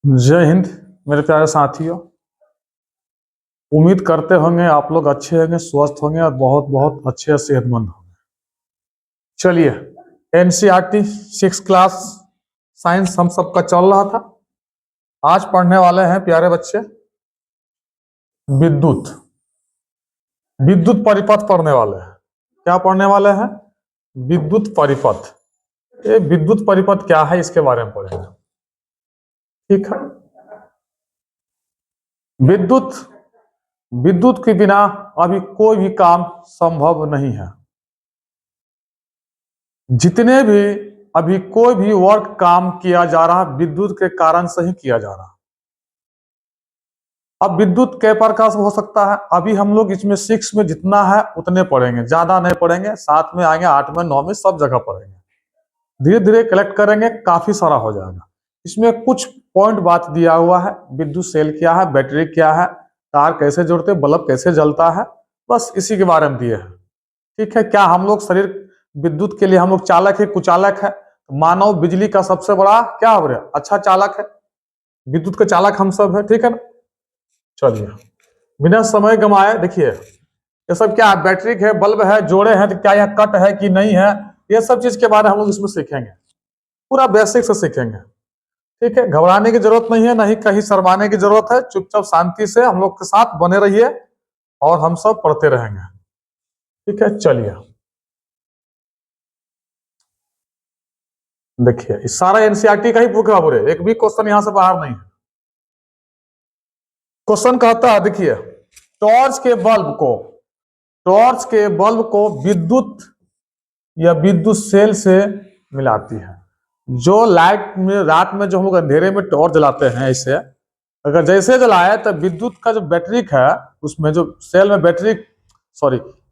जय हिंद मेरे प्यारे साथियों। उम्मीद करते होंगे आप लोग अच्छे होंगे, स्वस्थ होंगे और बहुत बहुत अच्छे सेहतमंद होंगे। चलिए, एनसीईआरटी 6 क्लास साइंस हम सबका चल रहा था। आज पढ़ने वाले हैं प्यारे बच्चे विद्युत विद्युत परिपथ पढ़ने वाले हैं। क्या पढ़ने वाले हैं? विद्युत परिपथ। ये विद्युत परिपथ क्या है इसके बारे में पढ़ेंगे। ठीक है। विद्युत विद्युत के बिना अभी कोई भी काम संभव नहीं है। जितने भी अभी कोई भी वर्क काम किया जा रहा विद्युत के कारण से ही किया जा रहा। अब विद्युत के प्रकार हो सकता है। अभी हम लोग इसमें 6 में जितना है उतने पढ़ेंगे, ज्यादा नहीं पढ़ेंगे। 7 में आएंगे, 8 में, 9 में, सब जगह पढ़ेंगे। धीरे धीरे कलेक्ट करेंगे, काफी सारा हो जाएगा। इसमें कुछ पॉइंट बात दिया हुआ है। विद्युत सेल क्या है, बैटरी क्या है, तार कैसे जोड़ते, बल्ब कैसे जलता है, बस इसी के बारे में दिए हैं। ठीक है। क्या हम लोग शरीर विद्युत के लिए हम लोग चालक है, कुचालक है? मानव बिजली का सबसे बड़ा क्या हो रहा है, अच्छा चालक है। विद्युत के चालक हम सब है। ठीक है ना। चलिए, बिना समय गंवाए देखिए ये सब क्या है, बैटरी है, बल्ब है, जोड़े हैं, तो क्या यह कट है कि नहीं है, ये सब चीज के बारे में हम लोग इसमें सीखेंगे। पूरा बेसिक से सीखेंगे। ठीक है। घबराने की जरूरत नहीं है, नहीं कहीं शर्माने की जरूरत है। चुपचाप शांति से हम लोग के साथ बने रहिए और हम सब पढ़ते रहेंगे। ठीक है। चलिए देखिए, इस सारा एनसीईआरटी का ही बुक है पूरे, एक भी क्वेश्चन यहां से बाहर नहीं है। क्वेश्चन कहता है, देखिए, टॉर्च के बल्ब को विद्युत या विद्युत सेल से मिलाती है। जो लाइट में रात में जो हम लोग अंधेरे में टॉर्च जलाते हैं, ऐसे अगर जैसे जलाए तो विद्युत का जो बैटरी है उसमें जो सेल में बैटरी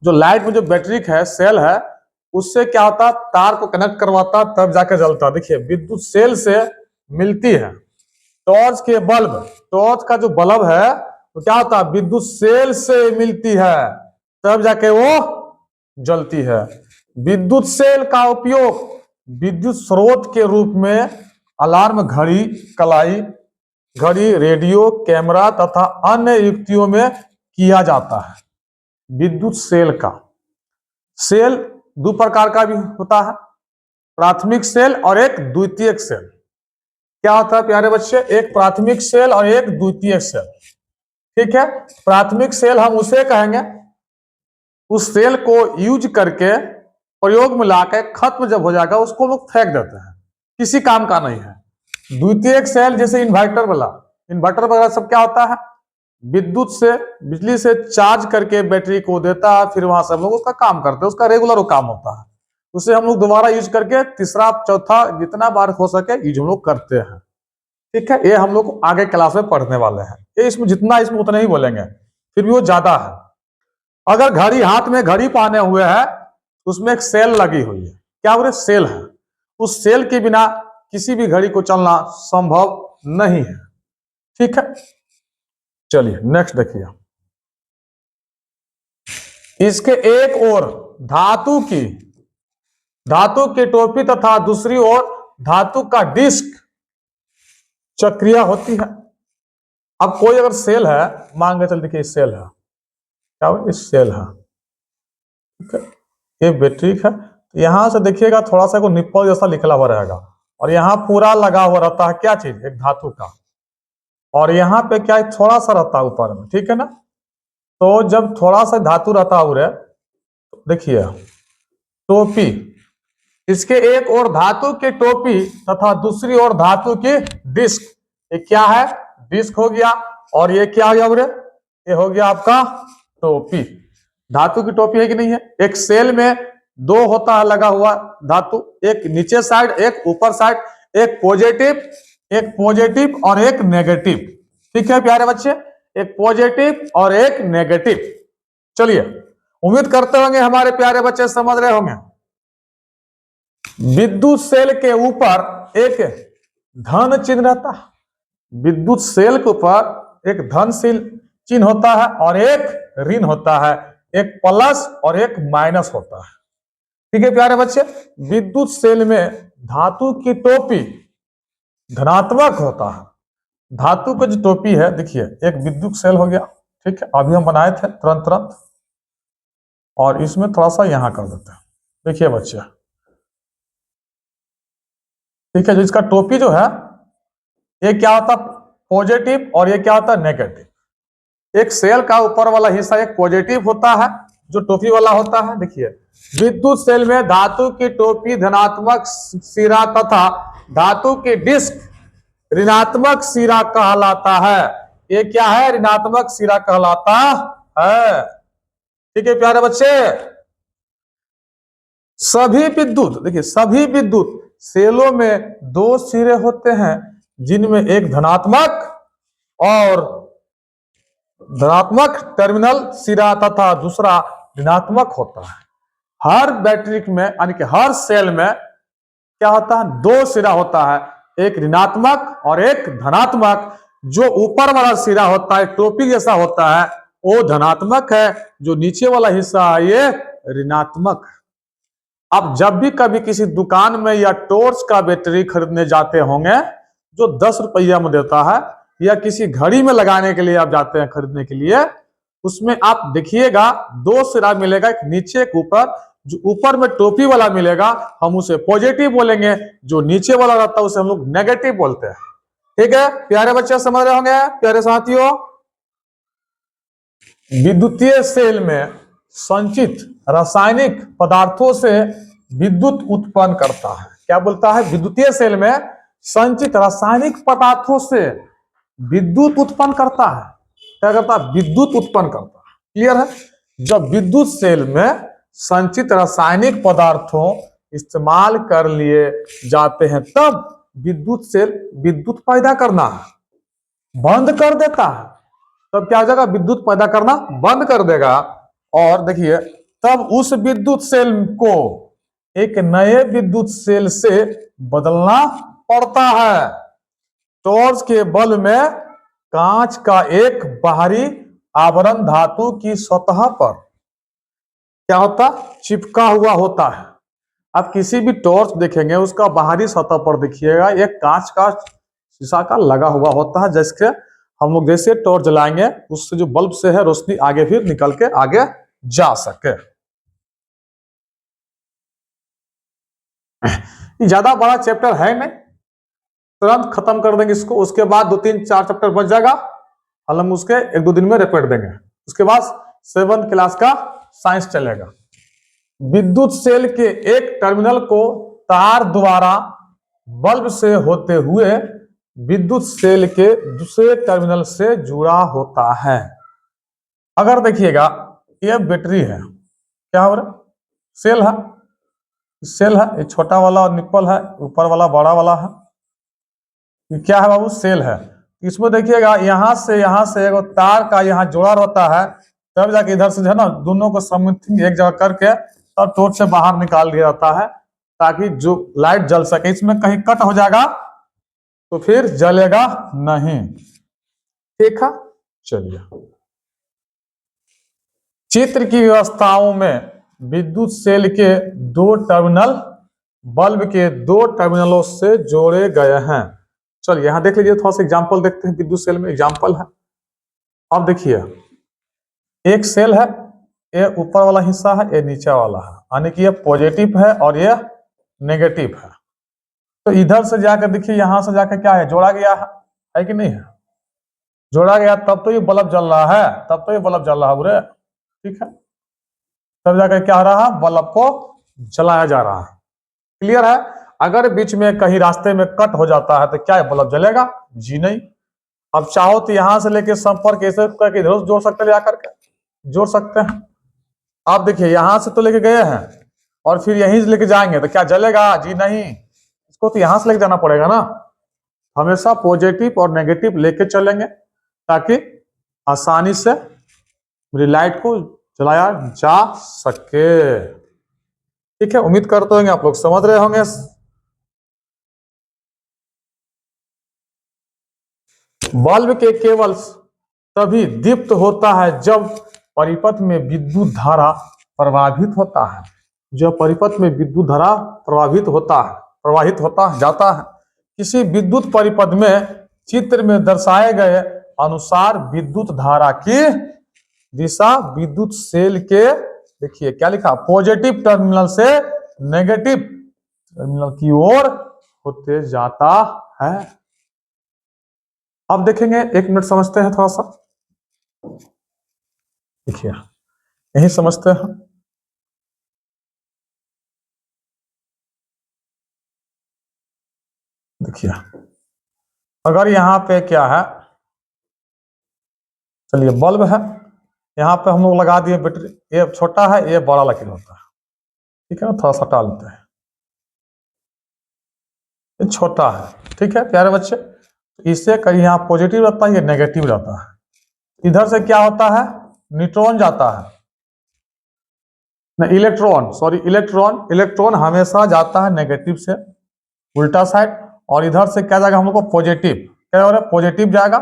जो लाइट में जो बैटरी है, सेल है, उससे क्या होता, तार को कनेक्ट करवाता तब जाके जलता। देखिए, विद्युत सेल से मिलती है। टॉर्च का जो बल्ब है तो क्या होता है, विद्युत सेल से मिलती है तब जाके वो जलती है। विद्युत सेल का उपयोग विद्युत स्रोत के रूप में अलार्म, घड़ी, कलाई घड़ी, रेडियो, कैमरा तथा अन्य युक्तियों में किया जाता है। विद्युत सेल का सेल दो प्रकार का भी होता है, प्राथमिक सेल और एक द्वितीयक सेल। क्या होता है प्यारे बच्चे? एक प्राथमिक सेल और एक द्वितीयक सेल। ठीक है। प्राथमिक सेल हम उसे कहेंगे, उस सेल को यूज करके प्रयोग में लाकर खत्म जब हो जाएगा उसको लोग फेंक देते हैं, किसी काम का नहीं है। द्वितीयक सेल जैसे इन्वर्टर वगैरह सब क्या होता है, विद्युत से, बिजली से चार्ज करके बैटरी को देता है, फिर वहां से हम लोग उसका काम करते हैं, उसका रेगुलर काम होता है। उसे हम लोग दोबारा यूज करके तीसरा चौथा जितना बार हो सके यूज हम लोग करते हैं। ठीक है। ये हम लोग आगे क्लास में पढ़ने वाले हैं। ये इसमें जितना इसमें उतना ही बोलेंगे, फिर भी वो ज्यादा है। अगर घड़ी हाथ में घड़ी पहने हुए है, उसमें एक सेल लगी हुई है, क्या बोले, सेल है। उस सेल के बिना किसी भी घड़ी को चलना संभव नहीं है। ठीक है। चलिए नेक्स्ट देखिए, इसके एक ओर धातु की टोपी तथा दूसरी ओर धातु का डिस्क चक्रिय होती है। अब कोई अगर सेल है, मान के चल, देखिए सेल है, क्या हुआ, इस सेल है। ठीक है। ये बैटरी है। यहां से देखिएगा थोड़ा सा को निप्पल जैसा निकला हुआ रहेगा, और यहाँ पूरा लगा हुआ रहता है क्या चीज, एक धातु का, और यहाँ पे क्या है, थोड़ा सा रहता है ऊपर में। ठीक है ना। तो जब थोड़ा सा धातु रहता है, देखिए टोपी, इसके एक ओर धातु की टोपी तथा दूसरी ओर धातु की डिस्क। ये क्या है, डिस्क हो गया, और ये क्या हो गया बोले, ये हो गया आपका टोपी। धातु की टोपी है कि नहीं है। एक सेल में दो होता है लगा हुआ धातु, एक नीचे साइड, एक ऊपर साइड, एक पॉजिटिव और एक नेगेटिव। ठीक है प्यारे बच्चे, एक पॉजिटिव और एक नेगेटिव। चलिए, उम्मीद करते होंगे हमारे प्यारे बच्चे समझ रहे होंगे। विद्युत सेल के ऊपर एक धन चिन्ह रहता है, विद्युत सेल के ऊपर एक धन चिन्ह होता है और एक ऋण होता है, एक प्लस और एक माइनस होता है। ठीक है प्यारे बच्चे, विद्युत सेल में धातु की टोपी धनात्मक होता है। धातु का जो टोपी है, देखिए एक विद्युत सेल हो गया, ठीक है, अभी हम बनाए थे तुरंत, और इसमें थोड़ा सा यहां कर देते हैं। देखिए बच्चे, ठीक है, जो इसका टोपी जो है, ये क्या होता है पॉजिटिव, और ये क्या होता है नेगेटिव। एक सेल का ऊपर वाला हिस्सा एक पॉजिटिव होता है, जो टोपी वाला होता है। देखिए विद्युत सेल में धातु की टोपी धनात्मक सिरा तथा धातु की डिस्क ऋणात्मक सिरा कहलाता है। ये क्या है? ऋणात्मक सिरा कहलाता है। ठीक है प्यारे बच्चे, सभी विद्युत, देखिए सभी विद्युत सेलों में दो सिरे होते हैं, जिनमें एक धनात्मक टर्मिनल सिरा तथा दूसरा ऋणात्मक होता है। हर बैटरी में यानी कि हर सेल में क्या होता है? दो सिरा होता है, एक ऋणात्मक और एक धनात्मक। जो ऊपर वाला सिरा होता है टोपी जैसा होता है, वो धनात्मक है, जो नीचे वाला हिस्सा है ये ऋणात्मक है। आप जब भी कभी किसी दुकान में या टॉर्च का बैटरी खरीदने जाते होंगे, जो 10 रुपया में देता है, या किसी घड़ी में लगाने के लिए आप जाते हैं खरीदने के लिए, उसमें आप देखिएगा दो सिरा मिलेगा, एक नीचे एक ऊपर। जो ऊपर में टोपी वाला मिलेगा हम उसे पॉजिटिव बोलेंगे, जो नीचे वाला रहता है उसे हम लोग नेगेटिव बोलते हैं। ठीक है प्यारे बच्चे, समझ रहे होंगे प्यारे साथियों। विद्युतीय सेल में संचित रासायनिक पदार्थों से विद्युत उत्पन्न करता है। क्या बोलता है? विद्युतीय सेल में संचित रासायनिक पदार्थों से विद्युत उत्पन्न करता है। क्या करता है? विद्युत उत्पन्न करता है। क्लियर है? जब विद्युत सेल में संचित रासायनिक पदार्थों इस्तेमाल कर लिए जाते हैं, तब विद्युत सेल विद्युत पैदा करना बंद कर देता है। तब क्या हो जाएगा? विद्युत पैदा करना बंद कर देगा। और देखिए तब उस विद्युत सेल को एक नए विद्युत सेल से बदलना पड़ता है। टॉर्च के बल्ब में कांच का एक बाहरी आवरण धातु की सतह पर क्या होता? चिपका हुआ होता है। आप किसी भी टॉर्च देखेंगे उसका बाहरी सतह पर देखिएगा एक कांच का शीशा का लगा हुआ होता है, जिसके हम लोग जैसे टॉर्च जलाएंगे उससे जो बल्ब से है रोशनी आगे फिर निकल के आगे जा सके। ज्यादा बड़ा चैप्टर है नहीं, तुरंत खत्म कर देंगे इसको। उसके बाद 2-3-4 चैप्टर बच जाएगा, हम उसके 1-2 दिन में रिपीट देंगे। उसके बाद 7th क्लास का साइंस चलेगा। विद्युत सेल के एक टर्मिनल को तार द्वारा बल्ब से होते हुए विद्युत सेल के दूसरे टर्मिनल से जुड़ा होता है। अगर देखिएगा ये बैटरी है, क्या हो रहा? सेल है, सेल है, ये छोटा वाला निप्पल है, ऊपर वाला बड़ा वाला है। ये क्या है बाबू? सेल है। इसमें देखिएगा यहां से एक तार का यहाँ जोड़ा होता है, तब जाके इधर से जो है ना दोनों को समथिंग एक जगह करके तब टॉर्च से बाहर निकाल दिया जाता है, ताकि जो लाइट जल सके। इसमें कहीं कट हो जाएगा तो फिर जलेगा नहीं। ठीक है, चलिए। चित्र की व्यवस्थाओं में विद्युत सेल के दो टर्मिनल बल्ब के दो टर्मिनलों से जोड़े गए हैं। चलिए यहां देख लीजिए, थोड़ा सा एग्जांपल देखते हैं। विद्युत सेल में एग्जांपल है, अब देखिए एक सेल है, ये ऊपर वाला हिस्सा है, ये नीचे वाला है, यानी कि ये पॉजिटिव है और ये नेगेटिव है। तो इधर से जाकर देखिए, यहां से जाकर क्या है? जोड़ा गया है कि नहीं है? जोड़ा गया तब तो ये बल्ब जल रहा है, तब तो ये बल्ब जल रहा है बुरे। ठीक है, तब जाकर क्या हो रहा है? बल्ब को जलाया जा रहा है। क्लियर है? अगर बीच में कहीं रास्ते में कट हो जाता है तो क्या है? बल्ब जलेगा? जी नहीं। अब चाहो तो यहां से लेके संपर्क ऐसे करके इधर जोड़ सकते हैं, जाकर के जोड़ सकते हैं। आप देखिए यहां से तो लेके गए हैं और फिर यहीं से लेके जाएंगे तो क्या जलेगा? जी नहीं। इसको तो यहां से लेके जाना पड़ेगा ना। हमेशा पॉजिटिव और नेगेटिव लेके चलेंगे ताकि आसानी से मेरी लाइट को जलाया जा सके। ठीक है, उम्मीद करते होंगे आप लोग समझ रहे होंगे। बल्ब के केवल तभी दीप्त होता है जब परिपथ में विद्युत धारा प्रवाहित होता है। जब परिपथ में विद्युत धारा प्रवाहित होता है जाता है, किसी विद्युत परिपथ में चित्र में दर्शाए गए अनुसार विद्युत धारा की दिशा विद्युत सेल के, देखिए क्या लिखा, पॉजिटिव टर्मिनल से नेगेटिव टर्मिनल की ओर होते जाता है। अब देखेंगे, 1 मिनट समझते हैं थोड़ा सा। देखिए यही समझते हैं। देखिए अगर यहाँ पे क्या है, चलिए बल्ब है, यहाँ पे हम लोग लगा दिए बैटरी, ये छोटा है ये बड़ा लकीर होता है, ठीक है ना, थोड़ा सा हटा लेते हैं, ये छोटा है, ठीक है प्यारे बच्चे। इससे कहीं यहाँ पॉजिटिव रहता है, ये नेगेटिव रहता है। इधर से क्या होता है, न्यूट्रॉन जाता है, नहीं इलेक्ट्रॉन, सॉरी इलेक्ट्रॉन, इलेक्ट्रॉन हमेशा जाता है नेगेटिव से उल्टा साइड, और इधर से क्या जाएगा हम लोग को पॉजिटिव, क्या हो रहा है पॉजिटिव जाएगा।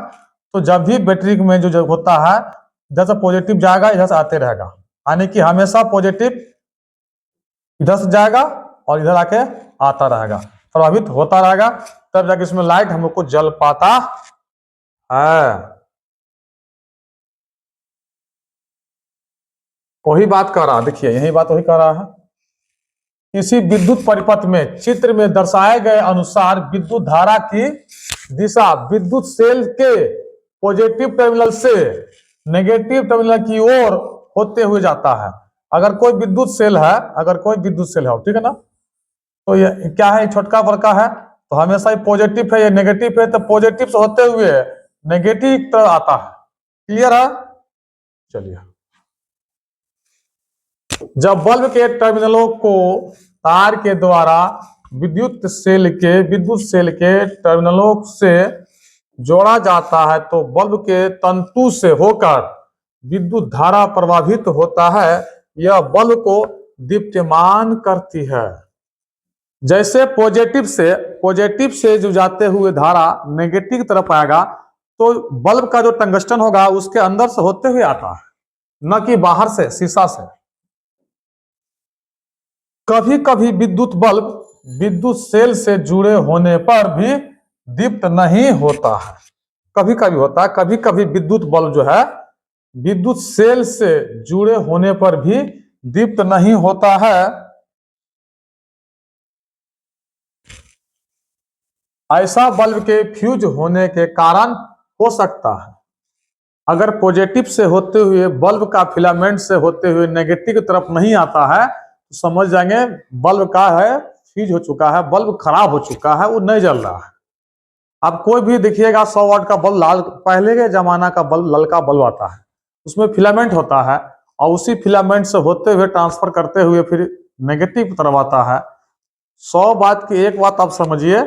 तो जब भी बैटरी में जो होता है इधर से पॉजिटिव जाएगा, इधर से आते रहेगा, यानी कि हमेशा पॉजिटिव इधर से जाएगा और इधर आके आता रहेगा, प्रभावित होता रहेगा, तब जाके इसमें लाइट हम लोग को जल पाता है। वही बात कर रहा, देखिए यही बात वही कर रहा है। किसी विद्युत परिपथ में चित्र में दर्शाए गए अनुसार विद्युत धारा की दिशा विद्युत सेल के पॉजिटिव टर्मिनल से नेगेटिव टर्मिनल की ओर होते हुए जाता है। अगर कोई विद्युत सेल है, अगर कोई विद्युत सेल है, ठीक है ना, तो ये क्या है, छोटका बड़का है, तो हमेशा ये पॉजिटिव है, ये नेगेटिव है, तो पॉजिटिव से होते हुए नेगेटिव तरफ आता है। क्लियर है? चलिए, जब बल्ब के टर्मिनलों को तार के द्वारा विद्युत सेल के टर्मिनलों से जोड़ा जाता है तो बल्ब के तंतु से होकर विद्युत धारा प्रवाहित होता है। यह बल्ब को दीप्यमान करती है। जैसे पॉजिटिव से जो जाते हुए धारा नेगेटिव की तरफ आएगा, तो बल्ब का जो टंगस्टन होगा उसके अंदर से होते हुए आता है, न कि बाहर से शीशा से। कभी कभी विद्युत बल्ब विद्युत सेल से जुड़े होने पर भी दीप्त नहीं होता है। कभी कभी होता है, कभी कभी विद्युत बल्ब जो है विद्युत सेल से जुड़े होने पर भी दीप्त नहीं होता है। ऐसा बल्ब के फ्यूज होने के कारण हो सकता है। अगर पॉजिटिव से होते हुए बल्ब का फिलामेंट से होते हुए नेगेटिव की तरफ नहीं आता है, तो समझ जाएंगे बल्ब का है फ्यूज हो चुका है, बल्ब खराब हो चुका है, वो नहीं जल रहा है। अब कोई भी देखिएगा 100 वाट का बल्ब, लाल पहले के जमाना का बल्ब, ललका बल्ब आता है, उसमें फिलामेंट होता है, और उसी फिलामेंट से होते हुए ट्रांसफर करते हुए फिर नेगेटिव की तरफ आता है। 100 बात की एक बात आप समझिए,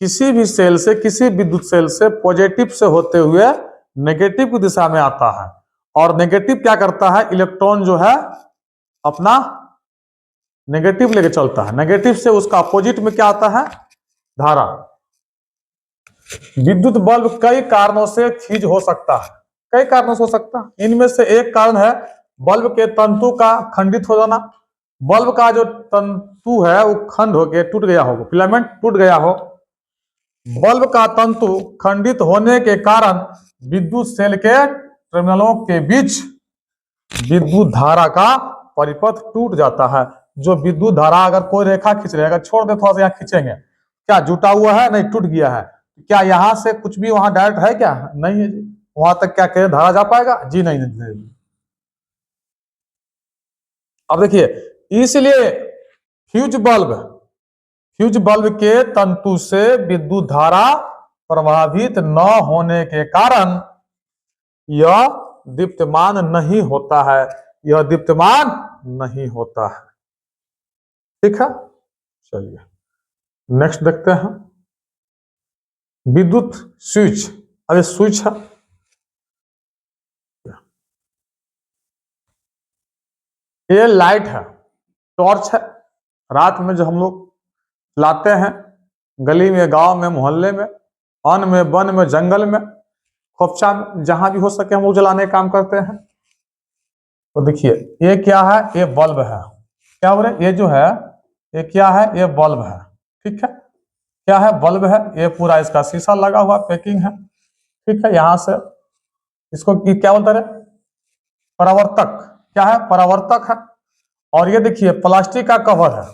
किसी भी सेल से, किसी विद्युत सेल से पॉजिटिव से होते हुए नेगेटिव की दिशा में आता है, और नेगेटिव क्या करता है, इलेक्ट्रॉन जो है अपना नेगेटिव लेके चलता है, नेगेटिव से उसका अपोजिट में क्या आता है, धारा। विद्युत बल्ब कई कारणों से फ्यूज हो सकता है, कई कारणों से हो सकता है। इनमें से एक कारण है बल्ब के तंतु का खंडित हो जाना। बल्ब का जो तंतु है वो खंड हो गया, टूट गया हो, फिलामेंट टूट गया हो। बल्ब का तंतु खंडित होने के कारण विद्युत सेल के टर्मिनलों के बीच विद्युत धारा का परिपथ टूट जाता है। जो विद्युत धारा अगर कोई रेखा खींच रहे, अगर छोड़ दे थोड़ा सा यहाँ खींचेंगे, क्या जुटा हुआ है, नहीं टूट गया है, क्या यहाँ से कुछ भी वहां डायरेक्ट है, क्या नहीं है जी, वहां तक क्या कहे धारा जा पाएगा जी, नहीं, नहीं। अब देखिए, इसलिए फ्यूज बल्ब के तंतु से विद्युत धारा प्रभावित न होने के कारण यह दीप्यमान नहीं होता है, यह दीप्यमान नहीं होता है। ठीक है, चलिए नेक्स्ट देखते हैं। विद्युत स्विच, अरे स्विच है, ये लाइट है, टॉर्च है। रात में जो हम लोग लाते हैं, गली में, गांव में, मोहल्ले में, अन्न में, वन में, जंगल में, खोपचा में, जहां भी हो सके हम लोग जलाने का काम करते हैं। तो देखिए ये क्या है, ये बल्ब है, क्या बोले, ये जो है ये क्या है, ये बल्ब है, ठीक है। क्या है, बल्ब है, ये पूरा इसका शीशा लगा हुआ पैकिंग है, ठीक है। यहां से इसको क्या बोलते हैं, परावर्तक, क्या है, परावर्तक है। और ये देखिए प्लास्टिक का कवर है,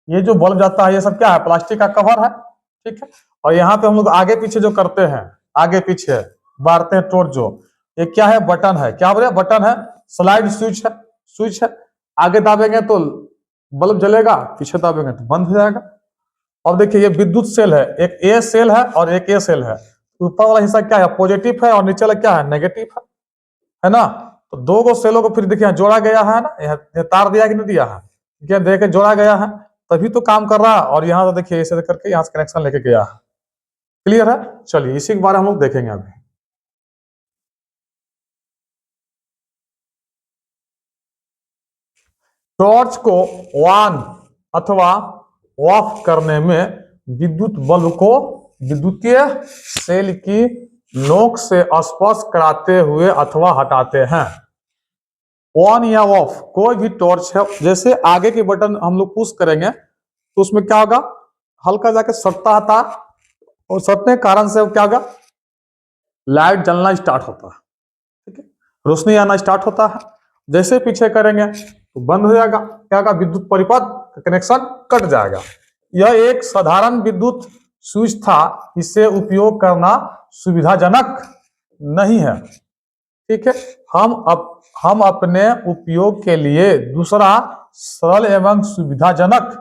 ये जो बल्ब जाता है ये सब क्या है, प्लास्टिक का कवर है, ठीक है। और यहाँ पे हम लोग आगे पीछे जो करते हैं, आगे पीछे बारते हैं टॉर्च, जो ये क्या है, बटन है, क्या बोले, बटन है, स्लाइड स्विच है, स्विच है। आगे दाबेंगे तो बल्ब जलेगा, पीछे दाबेंगे तो बंद हो जाएगा। अब देखिए ये विद्युत सेल है, एक ए सेल है और एक ए सेल है। ऊपर वाला हिस्सा क्या है, पॉजिटिव है, और नीचे वाला क्या है, नेगेटिव है ना। तो दो गो सेलों को फिर देखिए जोड़ा गया है ना, यह तार दिया कि नहीं दिया है, क्या दे के जोड़ा गया है, तभी तो काम कर रहा है। और यहाँ तो देखिए ऐसे करके यहाँ से कनेक्शन लेके गया है, क्लियर है। चलिए इसी के बारे में हम लोग देखेंगे अभी। टॉर्च को ऑन अथवा ऑफ करने में विद्युत बल्ब को विद्युतीय सेल की नोक से स्पर्श कराते हुए अथवा हटाते हैं। ऑन या ऑफ कोई भी टॉर्च है, जैसे आगे के बटन हम लोग पुश करेंगे तो उसमें क्या होगा, हल्का जाके सटता है तार, और सटने के कारण से क्या होगा, लाइट जलना स्टार्ट होता है, ठीक है, रोशनी आना स्टार्ट होता है। जैसे पीछे करेंगे तो बंद हो जाएगा, क्या होगा, विद्युत परिपथ का कनेक्शन कट जाएगा। यह एक साधारण विद्युत स्विच था, इसे उपयोग करना सुविधाजनक नहीं है, ठीक है। हम अपने उपयोग के लिए दूसरा सरल एवं सुविधाजनक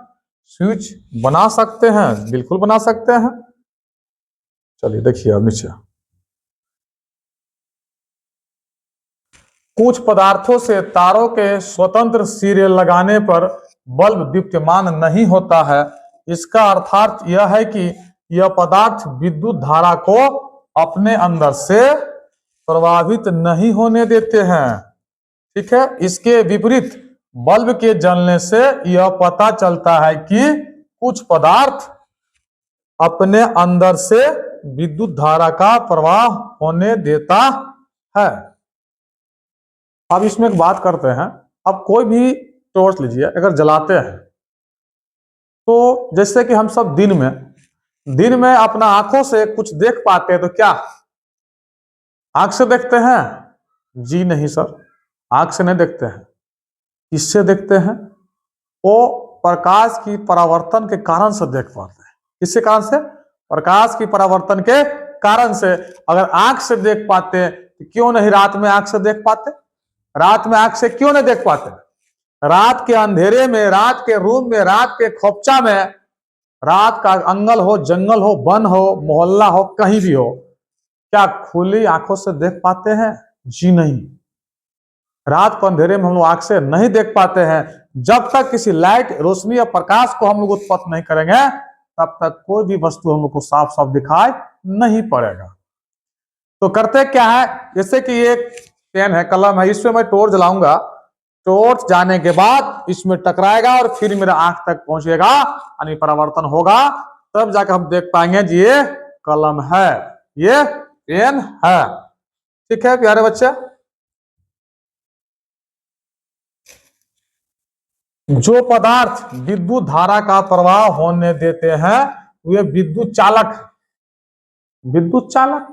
स्विच बना सकते हैं, बिल्कुल बना सकते हैं। चलिए देखिए अब नीचे, कुछ पदार्थों से तारों के स्वतंत्र सिरे लगाने पर बल्ब दीप्यमान नहीं होता है। इसका अर्थात यह है कि यह पदार्थ विद्युत धारा को अपने अंदर से प्रभावित नहीं होने देते हैं, ठीक है। इसके विपरीत बल्ब के जलने से यह पता चलता है कि कुछ पदार्थ अपने अंदर से विद्युत धारा का प्रवाह होने देता है। अब इसमें एक बात करते हैं, अब कोई भी टॉर्च लीजिए, अगर जलाते हैं तो जैसे कि हम सब दिन में अपना आंखों से कुछ देख पाते हैं, तो क्या आंख से देखते हैं? जी नहीं सर, आंख से नहीं देखते हैं। किससे देखते हैं? वो प्रकाश की परावर्तन के कारण से देख पाते हैं। किसके कारण से? प्रकाश की परावर्तन के कारण से। अगर आंख से देख पाते तो क्यों नहीं रात में आंख से देख पाते? रात में आंख से क्यों नहीं देख पाते? रात के अंधेरे में, रात के रूम में, रात के खोपचा में, रात का अंगल हो, जंगल हो, वन हो, मोहल्ला हो, कहीं भी हो, क्या खुली आंखों से देख पाते हैं? जी नहीं। रात को अंधेरे में हम लोग आंख से नहीं देख पाते हैं। जब तक किसी लाइट, रोशनी या प्रकाश को हम लोग उत्पन्न नहीं करेंगे तब तक कोई भी वस्तु हम लोग को साफ साफ दिखाई नहीं पड़ेगा। तो करते क्या है, जैसे कि ये पेन है, कलम है, इसमें मैं टॉर्च जलाऊंगा, टॉर्च जाने के बाद इसमें टकराएगा और फिर मेरा आंख तक पहुंचेगा, यानी परावर्तन होगा, तब जाकर हम देख पाएंगे जी ये कलम है, ये पेन है, ठीक है प्यारे बच्चे। जो पदार्थ विद्युत धारा का प्रवाह होने देते हैं वे विद्युत चालक, विद्युत चालक,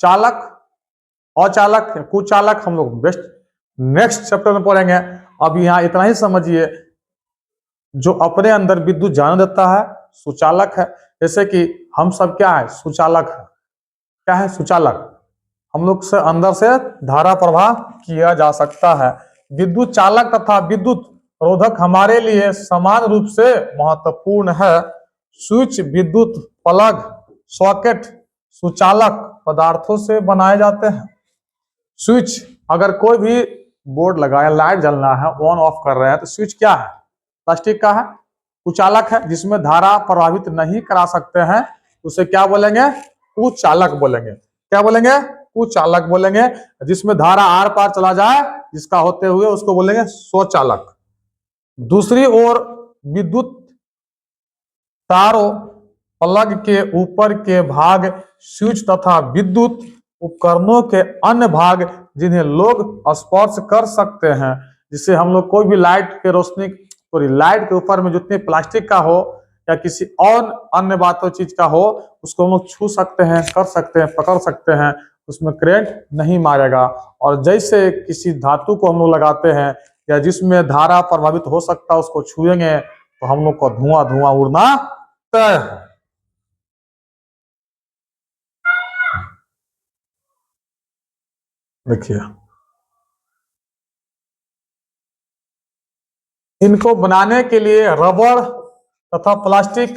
चालक, अचालक, कुचालक हम लोग बेस्ट नेक्स्ट चैप्टर में पढ़ेंगे। अब यहाँ इतना ही समझिए, जो अपने अंदर विद्युत जाने देता है सुचालक है। जैसे कि हम सब क्या है, सुचालक है। क्या है? सुचालक। हम लोग से अंदर से धारा प्रवाह किया जा सकता है। विद्युत चालक तथा विद्युत रोधक हमारे लिए समान रूप से महत्वपूर्ण है। स्विच, विद्युत प्लग, सॉकेट सुचालक पदार्थों से बनाए जाते हैं। स्विच, अगर कोई भी बोर्ड लगाया, लाइट जलना है, ऑन ऑफ कर रहे हैं, तो स्विच क्या है? प्लास्टिक का है, कुचालक है, जिसमें धारा प्रभावित नहीं करा सकते हैं, उसे क्या बोलेंगे? कुचालक बोलेंगे। क्या बोलेंगे? कुचालक बोलेंगे। जिसमें धारा आर पार चला जाए, जिसका होते हुए, उसको बोलेंगे स्वचालक। दूसरी ओर विद्युत तारों, प्लग के ऊपर के भाग, स्विच तथा विद्युत उपकरणों के अन्य भाग जिन्हें लोग स्पर्श कर सकते हैं, जिससे हम लोग कोई भी लाइट के रोशनी, लाइट के ऊपर में जितने प्लास्टिक का हो या किसी और अन्य बातों चीज का हो, उसको हम लोग छू सकते हैं, कर सकते हैं, पकड़ सकते हैं, उसमें करंट नहीं मारेगा। और जैसे किसी धातु को हम लोग लगाते हैं या जिसमें धारा प्रभावित हो सकता है, उसको छुएंगे तो हम लोग को धुआं धुआं उड़ना तय है। देखिए, इनको बनाने के लिए रबड़ तथा प्लास्टिक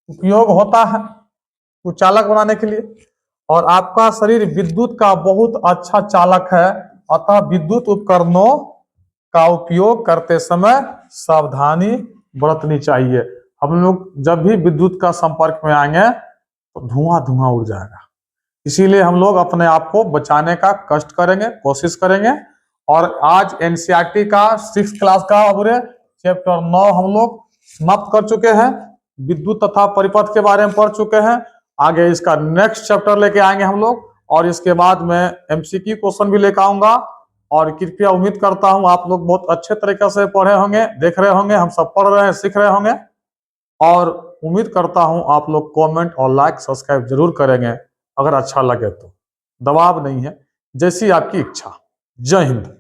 उपयोग होता है चालक बनाने के लिए। और आपका शरीर विद्युत का बहुत अच्छा चालक है, अतः विद्युत उपकरणों का उपयोग करते समय सावधानी बरतनी चाहिए। हम लोग जब भी विद्युत का संपर्क में आएंगे तो धुआं धुआं उड़ जाएगा, इसीलिए हम लोग अपने आप को बचाने का कष्ट करेंगे, कोशिश करेंगे। और आज एनसीईआरटी का 6th क्लास का चैप्टर 9 हम लोग समाप्त कर चुके हैं, विद्युत तथा परिपथ के बारे में पढ़ चुके हैं। आगे इसका नेक्स्ट चैप्टर लेके आएंगे हम लोग, और इसके बाद मैं एमसीक्यू क्वेश्चन भी लेकर आऊंगा। और कृपया उम्मीद करता हूं आप लोग बहुत अच्छे तरीके से पढ़े होंगे, देख रहे होंगे, हम सब पढ़ रहे हैं, सीख रहे होंगे। और उम्मीद करता हूं आप लोग कमेंट और लाइक सब्सक्राइब जरूर करेंगे, अगर अच्छा लगे तो। दबाव नहीं है, जैसी आपकी इच्छा। जय हिंद।